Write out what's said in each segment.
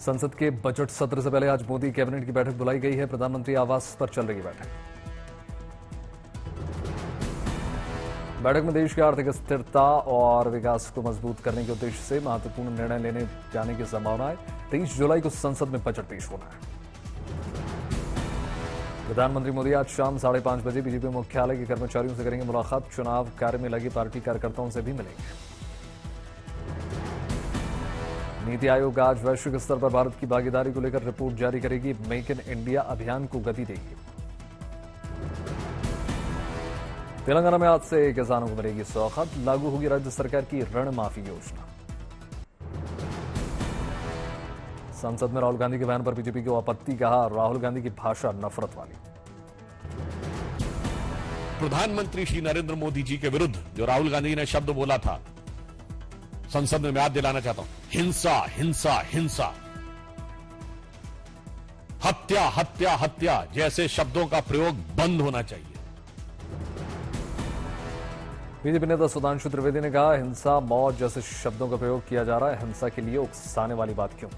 संसद के बजट सत्र से पहले आज मोदी कैबिनेट की बैठक बुलाई गई है। प्रधानमंत्री आवास पर चल रही बैठक। बैठक में देश की आर्थिक स्थिरता और विकास को मजबूत करने के उद्देश्य से महत्वपूर्ण निर्णय लेने जाने की संभावना है। 23 जुलाई को संसद में बजट पेश होना है। प्रधानमंत्री मोदी आज शाम 5:30 बजे बीजेपी मुख्यालय के कर्मचारियों से करेंगे मुलाकात। चुनाव कार्य में लगे पार्टी कार्यकर्ताओं से भी मिलेंगे। नीति आयोग आज वैश्विक स्तर पर भारत की भागीदारी को लेकर रिपोर्ट जारी करेगी। मेक इन इंडिया अभियान को गति देगी। तेलंगाना में आज से किसानों को मिलेगी सौगात। लागू होगी राज्य सरकार की ऋण माफी योजना। संसद में राहुल गांधी के बयान पर बीजेपी को आपत्ति। कहा, राहुल गांधी की भाषा नफरत वाली। प्रधानमंत्री श्री नरेंद्र मोदी जी के विरुद्ध जो राहुल गांधी ने शब्द बोला था, संसद में मैं याद दिलाना चाहता हूं, हिंसा हिंसा हिंसा, हत्या हत्या हत्या जैसे शब्दों का प्रयोग बंद होना चाहिए। बीजेपी नेता सुधांशु त्रिवेदी ने कहा, हिंसा मौत जैसे शब्दों का प्रयोग किया जा रहा है। हिंसा के लिए उकसाने वाली बात क्यों?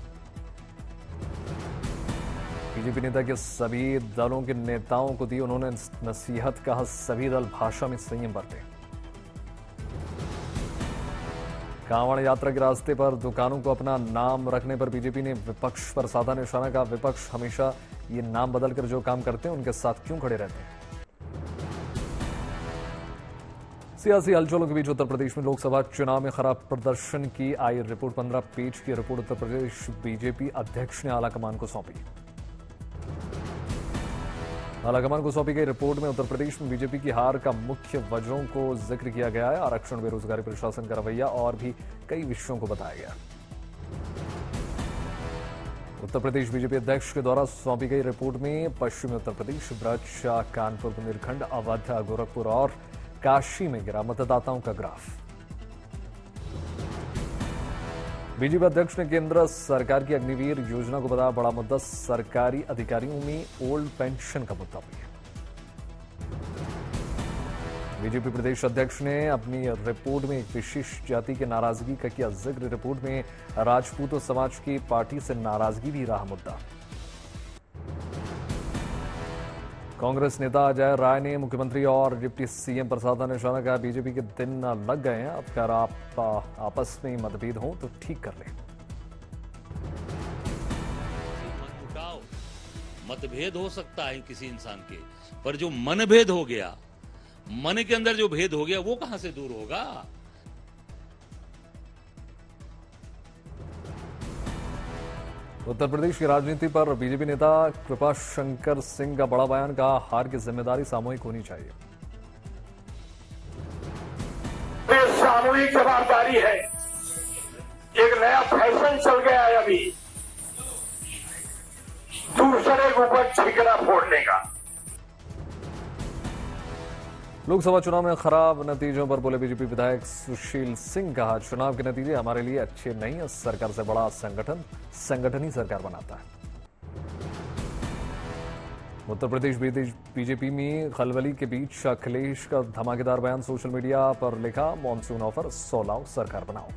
बीजेपी नेता के सभी दलों के नेताओं को दी उन्होंने नसीहत। कहा, सभी दल भाषा में संयम बरतें। कांवड़ यात्रा के रास्ते पर दुकानों को अपना नाम रखने पर बीजेपी ने विपक्ष पर साधा निशाना। का विपक्ष हमेशा ये नाम बदलकर जो काम करते हैं उनके साथ क्यों खड़े रहते हैं? सियासी हलचलों के बीच उत्तर प्रदेश में लोकसभा चुनाव में खराब प्रदर्शन की आई रिपोर्ट। 15 पेज की रिपोर्ट उत्तर प्रदेश बीजेपी अध्यक्ष ने आलाकमान को सौंपी। आलाकमान को सौंपी गई रिपोर्ट में उत्तर प्रदेश में बीजेपी की हार का मुख्य वजहों को जिक्र किया गया है। आरक्षण, बेरोजगारी, प्रशासन का रवैया और भी कई विषयों को बताया गया। उत्तर प्रदेश बीजेपी अध्यक्ष के द्वारा सौंपी गई रिपोर्ट में पश्चिमी उत्तर प्रदेश, ब्रज, कानपुर, बुंदेलखंड, अवध, गोरखपुर और काशी में गिरा मतदाताओं का ग्राफ। बीजेपी अध्यक्ष ने केंद्र सरकार की अग्निवीर योजना को बताया बड़ा मुद्दा। सरकारी अधिकारियों में ओल्ड पेंशन का मुद्दा भी है। बीजेपी प्रदेश अध्यक्ष ने अपनी रिपोर्ट में एक विशिष्ट जाति की नाराजगी का किया जिक्र। रिपोर्ट में राजपूत समाज की पार्टी से नाराजगी भी रहा मुद्दा। कांग्रेस नेता अजय राय ने मुख्यमंत्री और डिप्टी सीएम पर साधा निशाना। कहा, बीजेपी के दिन लग गए हैं। अब अगर आप आपस में मतभेद हो तो ठीक कर लें। मतभेद हो सकता है किसी इंसान के, पर जो मनभेद हो गया, मन के अंदर जो भेद हो गया, वो कहां से दूर होगा? उत्तर प्रदेश की राजनीति पर बीजेपी नेता कृपा शंकर सिंह का बड़ा बयान। कहा, हार की जिम्मेदारी सामूहिक होनी चाहिए। ये सामूहिक जवाबदारी है। एक नया फैशन चल गया है अभी, दूसरे के ऊपर ठिकरा फोड़ने का। लोकसभा चुनाव में खराब नतीजों पर बोले बीजेपी विधायक सुशील सिंह। कहा, चुनाव के नतीजे हमारे लिए अच्छे नहीं है। सरकार से बड़ा संगठन ही सरकार बनाता है। उत्तर प्रदेश बीजेपी में खलबली के बीच अखिलेश का धमाकेदार बयान। सोशल मीडिया पर लिखा, मॉनसून ऑफर 100 लाओ, सरकार बनाओ।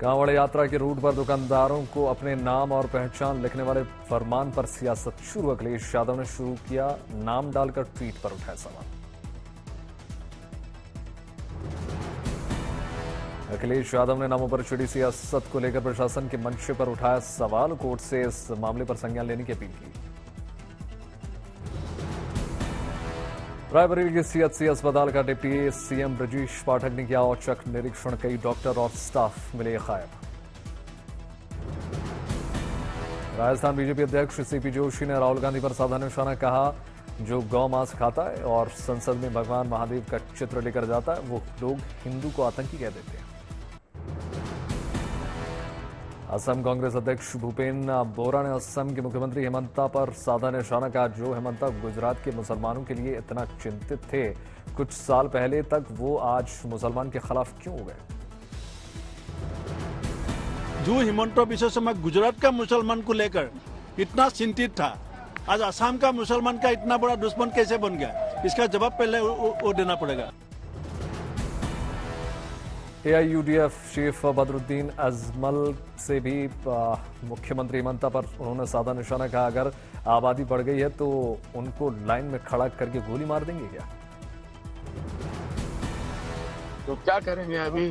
कांवड़ यात्रा के रूट पर दुकानदारों को अपने नाम और पहचान लिखने वाले फरमान पर सियासत शुरू। अखिलेश यादव ने शुरू किया नाम डालकर ट्वीट पर उठाया सवाल। अखिलेश यादव ने नामों पर छिड़ी सियासत को लेकर प्रशासन के मंच पर उठाया सवाल। कोर्ट से इस मामले पर संज्ञान लेने की अपील की। रायबरेली के सीएचसी अस्पताल का डिप्टी सीएम ब्रजेश पाठक ने किया औचक निरीक्षण। कई डॉक्टर और स्टाफ मिले गायब। राजस्थान बीजेपी अध्यक्ष सीपी जोशी ने राहुल गांधी पर साधा निशाना। कहा, जो गौ मांस खाता है और संसद में भगवान महादेव का चित्र लेकर जाता है, वो लोग हिंदू को आतंकी कह देते हैं। असम कांग्रेस अध्यक्ष भूपेन्द्र बोरा ने असम के मुख्यमंत्री हेमंता पर साधा निशाना। कहा, जो हेमंता गुजरात के मुसलमानों के लिए इतना चिंतित थे कुछ साल पहले तक, वो आज मुसलमान के खिलाफ क्यों हो गए? जो हिमंता विश्व शर्मा गुजरात का मुसलमान को लेकर इतना चिंतित था, आज असम का मुसलमान का इतना बड़ा दुश्मन कैसे बन गया? इसका जवाब पहले वो देना पड़ेगा। एआईयूडीएफ चीफ बदरुद्दीन अजमल से भी मुख्यमंत्री हेमंत पर उन्होंने साधा निशाना कहा, अगर आबादी बढ़ गई है तो उनको लाइन में खड़ा करके गोली मार देंगे क्या? तो क्या करेंगे? अभी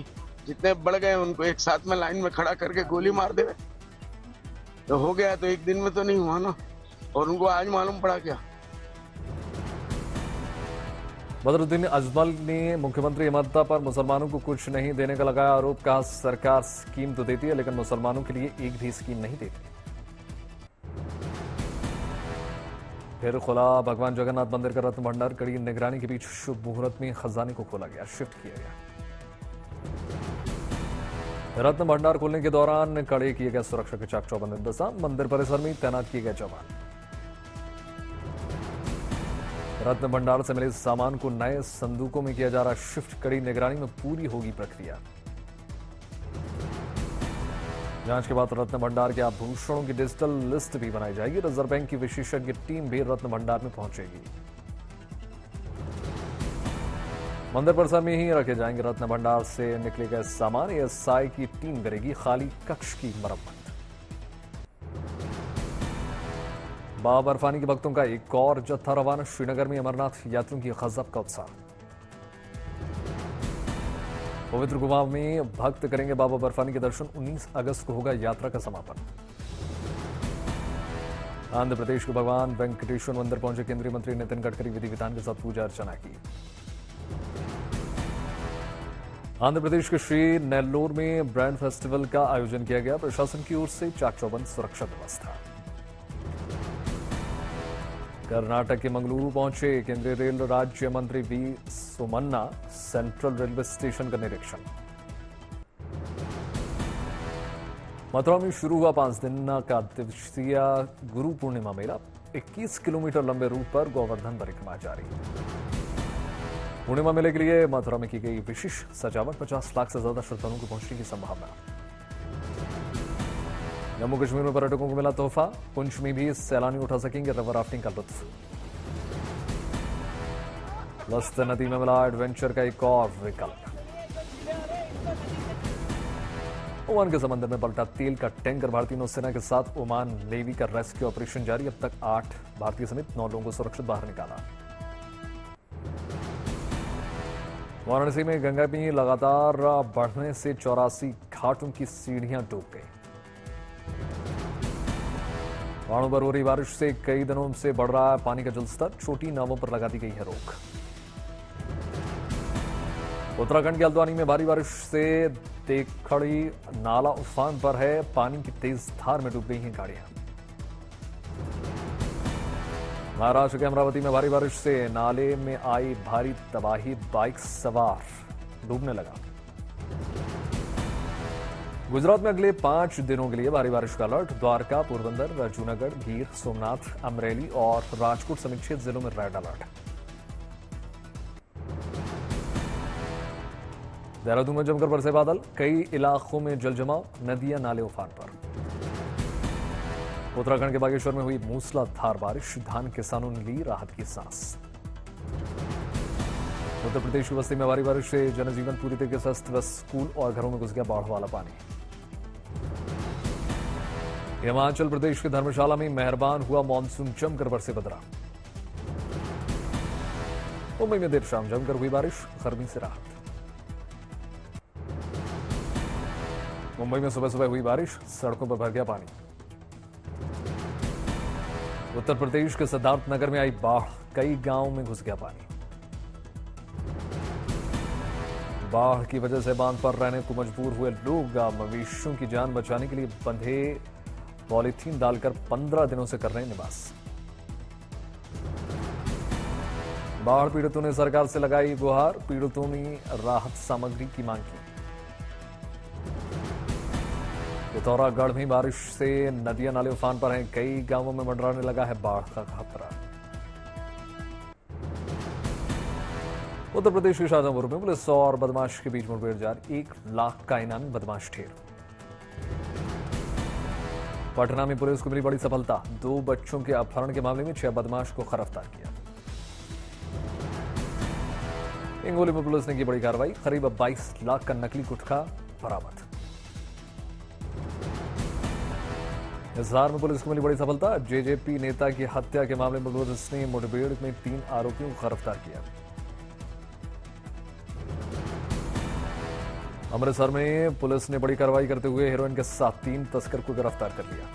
जितने बढ़ गए उनको एक साथ में लाइन में खड़ा करके गोली मार देवे तो हो गया। तो एक दिन में तो नहीं हुआ ना, और उनको आज मालूम पड़ा क्या? बदरुद्दीन अजमल ने मुख्यमंत्री हेमंत पर मुसलमानों को कुछ नहीं देने का लगाया आरोप। कहा, सरकार स्कीम तो देती है लेकिन मुसलमानों के लिए एक भी स्कीम नहीं देती। फिर खुला भगवान जगन्नाथ मंदिर का रत्न भंडार। कड़ी निगरानी के बीच शुभ मुहूर्त में खजाने को खोला गया, शिफ्ट किया गया। रत्न भंडार खोलने के दौरान कड़े किए गए सुरक्षा के चाक चौबंद इंतजाम। मंदिर परिसर में तैनात किए गए जवान। रत्न भंडार से मिले सामान को नए संदूकों में किया जा रहा शिफ्ट। कड़ी निगरानी में पूरी होगी प्रक्रिया। जांच के बाद रत्न भंडार के आभूषणों की डिजिटल लिस्ट भी बनाई जाएगी। रिजर्व बैंक की विशेषज्ञ टीम भी रत्न भंडार में पहुंचेगी। मंदिर परिसर में ही रखे जाएंगे रत्न भंडार से निकले गए सामान। एएसआई की टीम करेगी खाली कक्ष की मरम्मत। बाबा बर्फानी के भक्तों का एक और जत्था रवाना। श्रीनगर में अमरनाथ यात्रियों की गजब का उत्साह। पवित्र गुफा में भक्त करेंगे बाबा बर्फानी के दर्शन। 19 अगस्त को होगा यात्रा का समापन। आंध्र प्रदेश के भगवान वेंकटेश्वर मंदिर पहुंचे केंद्रीय मंत्री नितिन गडकरी। विधि विधान के साथ पूजा अर्चना की। आंध्र प्रदेश के श्री नेल्लोर में ब्रांड फेस्टिवल का आयोजन किया गया। प्रशासन की ओर से चाक चौबंद सुरक्षा व्यवस्था। कर्नाटक के मंगलुरु पहुंचे केंद्रीय रेल राज्य मंत्री V Somanna. Central railway station का निरीक्षण। मथुरा में शुरू हुआ 5 दिन का दिवसीय गुरु पूर्णिमा मेला। 21 किलोमीटर लंबे रूट पर गोवर्धन परिक्रमा जारी। पूर्णिमा मेले के लिए मथुरा में की गई विशेष सजावट। 50 लाख से ज्यादा श्रद्धालुओं को पहुंचने की संभावना। जम्मू कश्मीर में पर्यटकों को मिला तोहफा। पुंछ में भी सैलानी उठा सकेंगे रिवर राफ्टिंग का लुत्फ। लस्त नदी में मिला एडवेंचर का एक और विकल्प। ओमान के समंदर में पलटा तेल का टैंकर। भारतीय नौसेना के साथ ओमान नेवी का रेस्क्यू ऑपरेशन जारी। अब तक 8 भारतीय समेत 9 लोगों को सुरक्षित बाहर निकाला। वाराणसी में गंगा में लगातार बढ़ने से 84 घाटों की सीढ़ियां डूब गई। पहाड़ों पर हो रही बारिश से कई दिनों से बढ़ रहा है पानी का जलस्तर। छोटी नावों पर लगा दी गई है रोक। उत्तराखंड के हल्द्वानी में भारी बारिश से देखड़ी नाला उफान पर है। पानी की तेज धार में डूब गई हैं गाड़ियां। महाराष्ट्र के अमरावती में भारी बारिश से नाले में आई भारी तबाही। बाइक सवार डूबने लगा। गुजरात में अगले 5 दिनों के लिए भारी बारिश का अलर्ट। द्वारका, पोरबंदर, जूनागढ़, गिर सोमनाथ, अमरेली और राजकोट समेत 6 जिलों में रेड अलर्ट। देहरादून में जमकर बरसे बादल। कई इलाकों में जलजमाव। नदियां नाले उफान पर। उत्तराखंड के बागेश्वर में हुई मूसलाधार बारिश। धान किसानों ने ली राहत की सांस। उत्तर प्रदेश की बस्ती में भारी बारिश से जनजीवन पूरी तरीके से अस्त व्यस्त। स्कूल और घरों में घुस गया बाढ़ वाला पानी। हिमाचल प्रदेश के धर्मशाला में मेहरबान हुआ मानसून। जमकर बरसे बदरा। मुंबई में देर शाम जमकर हुई बारिश। गर्मी से राहत। मुंबई में सुबह सुबह हुई बारिश। सड़कों पर भर गया पानी। उत्तर प्रदेश के सिद्धार्थ नगर में आई बाढ़। कई गांवों में घुस गया पानी। बाढ़ की वजह से बांध पर रहने को मजबूर हुए लोग मवेशियों की जान बचाने के लिए बंधे पॉलीथीन डालकर 15 दिनों से कर रहे हैं निवास। बाढ़ पीड़ितों ने सरकार से लगाई गुहार। पीड़ितों ने राहत सामग्री की मांग की। पिथौरागढ़ में बारिश से नदियां नाले उफान पर हैं। कई गांवों में मंडराने लगा है बाढ़ का खतरा। उत्तर प्रदेश के शाहजहांपुर में पुलिस और बदमाश के बीच मुठभेड़ जारी। 1 लाख का इनामी बदमाश ढेर। पटना में पुलिस को मिली बड़ी सफलता। 2 बच्चों के अपहरण के मामले में 6 बदमाश को गिरफ्तार किया। हिंगोली में पुलिस ने की बड़ी कार्रवाई, करीब 22 लाख का नकली गुटखा बरामद। हिसार में पुलिस को मिली बड़ी सफलता, जेजेपी नेता की हत्या के मामले में पुलिस ने मुठभेड़ में 3 आरोपियों को गिरफ्तार किया। अमृतसर में पुलिस ने बड़ी कार्रवाई करते हुए हेरोइन के साथ 3 तस्कर को गिरफ्तार कर लिया।